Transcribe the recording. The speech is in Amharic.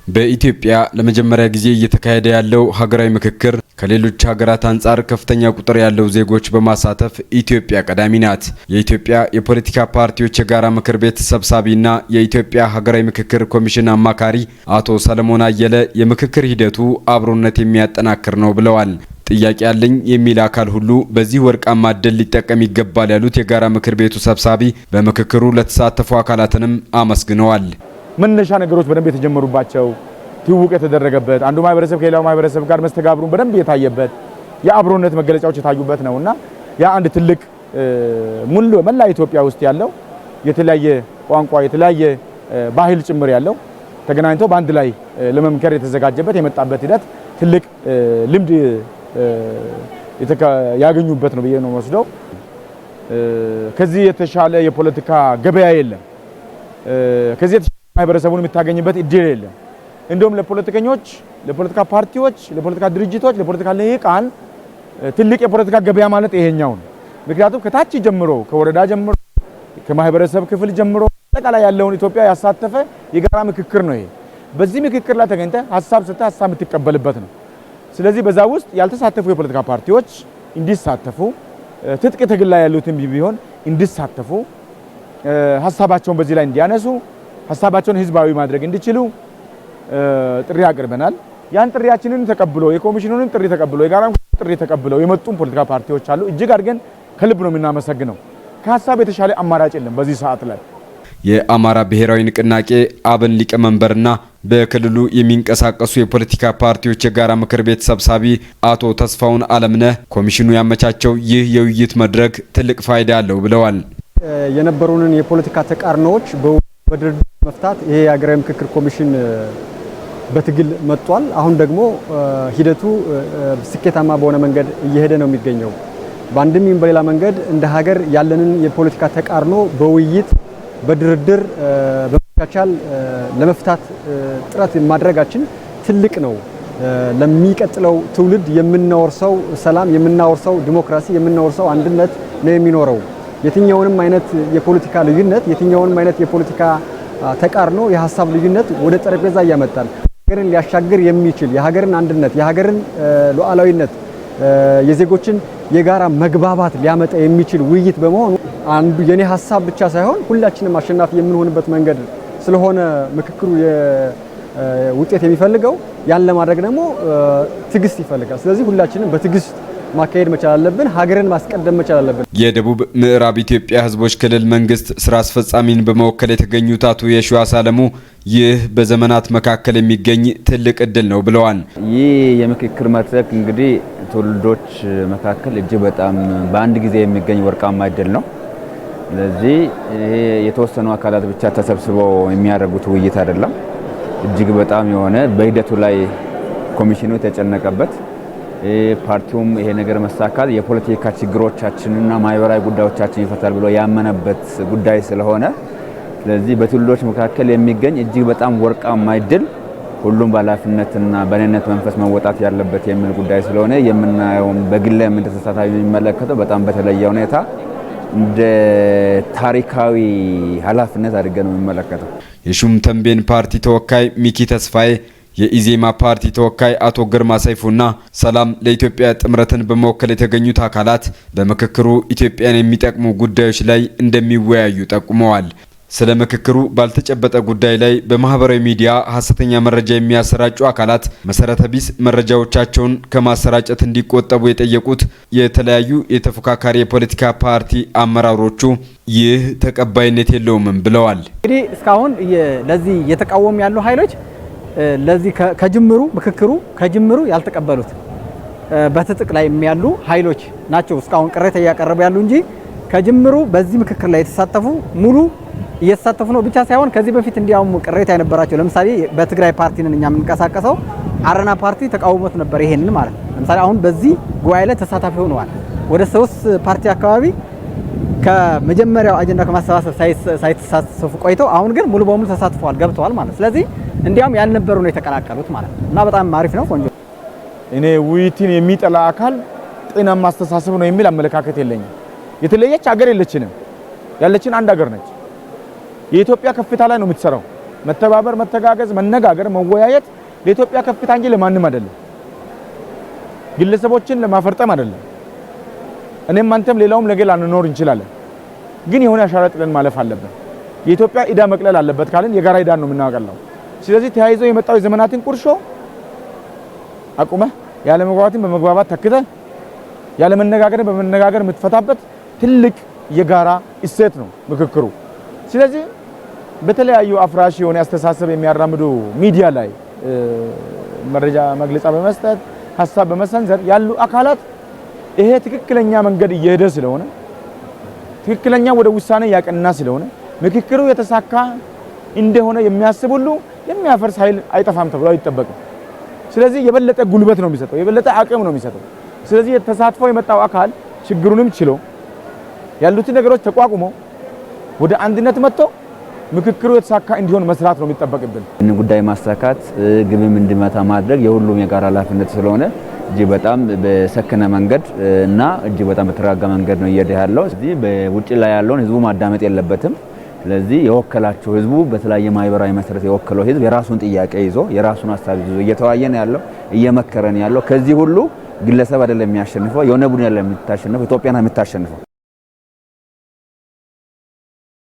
በኢትዮጵያ ለመጀመሪያ ጊዜ እየተካሄደ ያለው ሀገራዊ ምክክር ከሌሎች ሀገራት አንጻር ከፍተኛ ቁጥር ያለው ዜጎች በማሳተፍ ኢትዮጵያ ቀዳሚ ናት። የኢትዮጵያ የፖለቲካ ፓርቲዎች የጋራ ምክር ቤት ሰብሳቢና የኢትዮጵያ ሀገራዊ ምክክር ኮሚሽን አማካሪ አቶ ሰለሞን አየለ የምክክር ሂደቱ አብሮነት የሚያጠናክር ነው ብለዋል። ጥያቄ ያለኝ የሚል አካል ሁሉ በዚህ ወርቃማ ዕድል ሊጠቀም ይገባል ያሉት የጋራ ምክር ቤቱ ሰብሳቢ በምክክሩ ለተሳተፉ አካላትንም አመስግነዋል። መነሻ ነገሮች በደንብ የተጀመሩባቸው ትውውቅ የተደረገበት አንዱ ማህበረሰብ ከሌላው ማህበረሰብ ጋር መስተጋብሩን በደንብ የታየበት የአብሮነት መገለጫዎች የታዩበት ነውና ያ አንድ ትልቅ ሙሉ መላ ኢትዮጵያ ውስጥ ያለው የተለያየ ቋንቋ የተለያየ ባህል ጭምር ያለው ተገናኝቶ በአንድ ላይ ለመምከር የተዘጋጀበት የመጣበት ሂደት ትልቅ ልምድ ያገኙበት ነው ብዬ ነው ወስደው። ከዚህ የተሻለ የፖለቲካ ገበያ የለም። ከዚህ የተሻለ ማህበረሰቡን የምታገኝበት እድል የለም። እንደውም ለፖለቲከኞች፣ ለፖለቲካ ፓርቲዎች፣ ለፖለቲካ ድርጅቶች፣ ለፖለቲካ ልሂቃን ትልቅ የፖለቲካ ገበያ ማለት ይሄኛው ነው። ምክንያቱም ከታች ጀምሮ ከወረዳ ጀምሮ ከማህበረሰብ ክፍል ጀምሮ አጠቃላይ ያለውን ኢትዮጵያ ያሳተፈ የጋራ ምክክር ነው ይሄ። በዚህ ምክክር ላይ ተገኝተ ሐሳብ ሰጥተ ሐሳብ የምትቀበልበት ነው። ስለዚህ በዛ ውስጥ ያልተሳተፉ የፖለቲካ ፓርቲዎች እንዲሳተፉ፣ ትጥቅ ትግል ላይ ያሉትም ቢሆን እንዲሳተፉ፣ ሐሳባቸውን በዚህ ላይ እንዲያነሱ፣ ሐሳባቸውን ህዝባዊ ማድረግ እንዲችሉ ጥሪ አቅርበናል። ያን ጥሪያችንን ተቀብሎ የኮሚሽኑን ጥሪ ተቀብሎ የጋራ ጥሪ ተቀብለው የመጡን ፖለቲካ ፓርቲዎች አሉ። እጅግ አድርገን ከልብ ነው የምናመሰግነው። ከሐሳብ የተሻለ አማራጭ የለም በዚህ ሰዓት ላይ። የአማራ ብሔራዊ ንቅናቄ አብን ሊቀመንበርና በክልሉ የሚንቀሳቀሱ የፖለቲካ ፓርቲዎች የጋራ ምክር ቤት ሰብሳቢ አቶ ተስፋውን አለምነህ ኮሚሽኑ ያመቻቸው ይህ የውይይት መድረክ ትልቅ ፋይዳ አለው ብለዋል። የነበሩንን የፖለቲካ ተቃርኖዎች በድርድር መፍታት ይሄ የሀገራዊ ምክክር ኮሚሽን በትግል መጥቷል። አሁን ደግሞ ሂደቱ ስኬታማ በሆነ መንገድ እየሄደ ነው የሚገኘው። በአንድም ይሁን በሌላ መንገድ እንደ ሀገር ያለንን የፖለቲካ ተቃርኖ በውይይት በድርድር በመቻቻል ለመፍታት ጥረት ማድረጋችን ትልቅ ነው። ለሚቀጥለው ትውልድ የምናወርሰው ሰላም፣ የምናወርሰው ዲሞክራሲ፣ የምናወርሰው አንድነት ነው የሚኖረው። የትኛውንም አይነት የፖለቲካ ልዩነት፣ የትኛውንም አይነት የፖለቲካ ተቃርኖ፣ የሐሳብ ልዩነት ወደ ጠረጴዛ ያመጣል። ሀገርን ሊያሻግር የሚችል የሀገርን አንድነት፣ የሀገርን ሉዓላዊነት፣ የዜጎችን የጋራ መግባባት ሊያመጣ የሚችል ውይይት በመሆኑ አንዱ የኔ ሐሳብ ብቻ ሳይሆን ሁላችንም አሸናፊ የምንሆንበት መንገድ ስለሆነ ምክክሩ ውጤት የሚፈልገው ያን ለማድረግ ደግሞ ትግስት ይፈልጋል። ስለዚህ ሁላችንም በትግስት ማካሄድ መቻል አለብን። ሀገርን ማስቀደም መቻል አለብን። የደቡብ ምዕራብ ኢትዮጵያ ሕዝቦች ክልል መንግስት ስራ አስፈጻሚን በመወከል የተገኙት አቶ የሺዋስ አለሙ ይህ በዘመናት መካከል የሚገኝ ትልቅ እድል ነው ብለዋል። ይህ የምክክር መድረክ እንግዲህ ትውልዶች መካከል እጅግ በጣም በአንድ ጊዜ የሚገኝ ወርቃማ እድል ነው። ስለዚህ ይሄ የተወሰኑ አካላት ብቻ ተሰብስበው የሚያደርጉት ውይይት አይደለም። እጅግ በጣም የሆነ በሂደቱ ላይ ኮሚሽኑ የተጨነቀበት ፓርቲውም ይሄ ነገር መሳካት የፖለቲካ ችግሮቻችንና ማህበራዊ ጉዳዮቻችን ይፈታል ብሎ ያመነበት ጉዳይ ስለሆነ ስለዚህ በትውልዶች መካከል የሚገኝ እጅግ በጣም ወርቃማ እድል ሁሉም በኃላፊነትና በእኔነት መንፈስ መወጣት ያለበት የሚል ጉዳይ ስለሆነ የምናየው በግል ተሳታፊ የሚመለከተው በጣም በተለየ ሁኔታ እንደ ታሪካዊ ኃላፊነት አድርገን ነው የሚመለከተው። የሹም ተንቤን ፓርቲ ተወካይ ሚኪ ተስፋዬ፣ የኢዜማ ፓርቲ ተወካይ አቶ ግርማ ሰይፉና ሰላም ለኢትዮጵያ ጥምረትን በመወከል የተገኙት አካላት በምክክሩ ኢትዮጵያን የሚጠቅሙ ጉዳዮች ላይ እንደሚወያዩ ጠቁመዋል። ስለ ምክክሩ ባልተጨበጠ ጉዳይ ላይ በማህበራዊ ሚዲያ ሐሰተኛ መረጃ የሚያሰራጩ አካላት መሰረተ ቢስ መረጃዎቻቸውን ከማሰራጨት እንዲቆጠቡ የጠየቁት የተለያዩ የተፎካካሪ የፖለቲካ ፓርቲ አመራሮቹ ይህ ተቀባይነት የለውም ብለዋል። እንግዲህ እስካሁን ለዚህ የተቃወሙ ያሉ ኃይሎች ለዚህ ከጅምሩ ምክክሩ ከጅምሩ ያልተቀበሉት በትጥቅ ላይ የሚያሉ ኃይሎች ናቸው እስካሁን ቅሬታ እያቀረቡ ያሉ እንጂ ከጅምሩ በዚህ ምክክር ላይ የተሳተፉ ሙሉ እየተሳተፉ ነው ብቻ ሳይሆን ከዚህ በፊት እንዲያውም ቅሬታ የነበራቸው ለምሳሌ በትግራይ ፓርቲ ነን እኛ የምንቀሳቀሰው አረና ፓርቲ ተቃውሞት ነበር ይሄንን ማለት ነው። ለምሳሌ አሁን በዚህ ጉባኤ ላይ ተሳታፊ ሆነዋል። ወደ 3 ፓርቲ አካባቢ ከመጀመሪያው አጀንዳ ከማሰባሰብ ሳይተሳተፉ ቆይተው አሁን ግን ሙሉ በሙሉ ተሳትፈዋል ገብተዋል ማለት ነው። ስለዚህ እንዲያውም ያልነበሩ ነው የተቀላቀሉት ማለት ነው እና በጣም አሪፍ ነው ቆንጆ። እኔ ውይይትን የሚጠላ አካል ጤናማ አስተሳሰብ ነው የሚል አመለካከት የለኝም። የተለየች ሀገር የለችንም። ያለችን አንድ ሀገር ነች። የኢትዮጵያ ከፍታ ላይ ነው የምትሰራው። መተባበር፣ መተጋገዝ፣ መነጋገር፣ መወያየት ለኢትዮጵያ ከፍታ እንጂ ለማንም አይደለም። ግለሰቦችን ለማፈርጠም አይደለም። እኔም አንተም ሌላውም ለገል አንኖር እንችላለን፣ ግን የሆነ አሻራ ጥለን ማለፍ አለብን። የኢትዮጵያ ዕዳ መቅለል አለበት ካልን የጋራ ዕዳን ነው የምናቀለው። ስለዚህ ተያይዞ የመጣው የዘመናትን ቁርሾ አቁመህ ያለ መግባባትን በመግባባት ተክተህ ያለ መነጋገርን በመነጋገር የምትፈታበት ትልቅ የጋራ እሴት ነው ምክክሩ። ስለዚህ በተለያዩ አፍራሽ የሆነ አስተሳሰብ የሚያራምዱ ሚዲያ ላይ መረጃ መግለጫ በመስጠት ሀሳብ በመሰንዘር ያሉ አካላት ይሄ ትክክለኛ መንገድ እየሄደ ስለሆነ ትክክለኛ ወደ ውሳኔ ያቀና ስለሆነ ምክክሩ የተሳካ እንደሆነ የሚያስብ ሁሉ የሚያፈርስ ኃይል አይጠፋም ተብሎ አይጠበቅም። ስለዚህ የበለጠ ጉልበት ነው የሚሰጠው፣ የበለጠ አቅም ነው የሚሰጠው። ስለዚህ ተሳትፎ የመጣው አካል ችግሩንም ችሎ ያሉትን ነገሮች ተቋቁሞ ወደ አንድነት መጥቶ ምክክሩ የተሳካ እንዲሆን መስራት ነው የሚጠበቅብን። እን ጉዳይ ማሳካት ግብም እንዲመታ ማድረግ የሁሉም የጋራ ኃላፊነት ስለሆነ እጅግ በጣም በሰከነ መንገድ እና እጅግ በጣም በተረጋጋ መንገድ ነው እየሄደ ያለው። ስለዚህ በውጭ ላይ ያለውን ህዝቡ ማዳመጥ የለበትም። ስለዚህ የወከላቸው ህዝቡ በተለያየ ማህበራዊ መሰረት የወከለው ህዝብ የራሱን ጥያቄ ይዞ የራሱን ሀሳብ ይዞ እየተወያየ ነው ያለው፣ እየመከረ ነው ያለው። ከዚህ ሁሉ ግለሰብ አይደለም የሚያሸንፈው፣ የሆነ ቡድን አይደለም የምታሸንፈው፣ ኢትዮጵያ ናት የምታሸንፈው።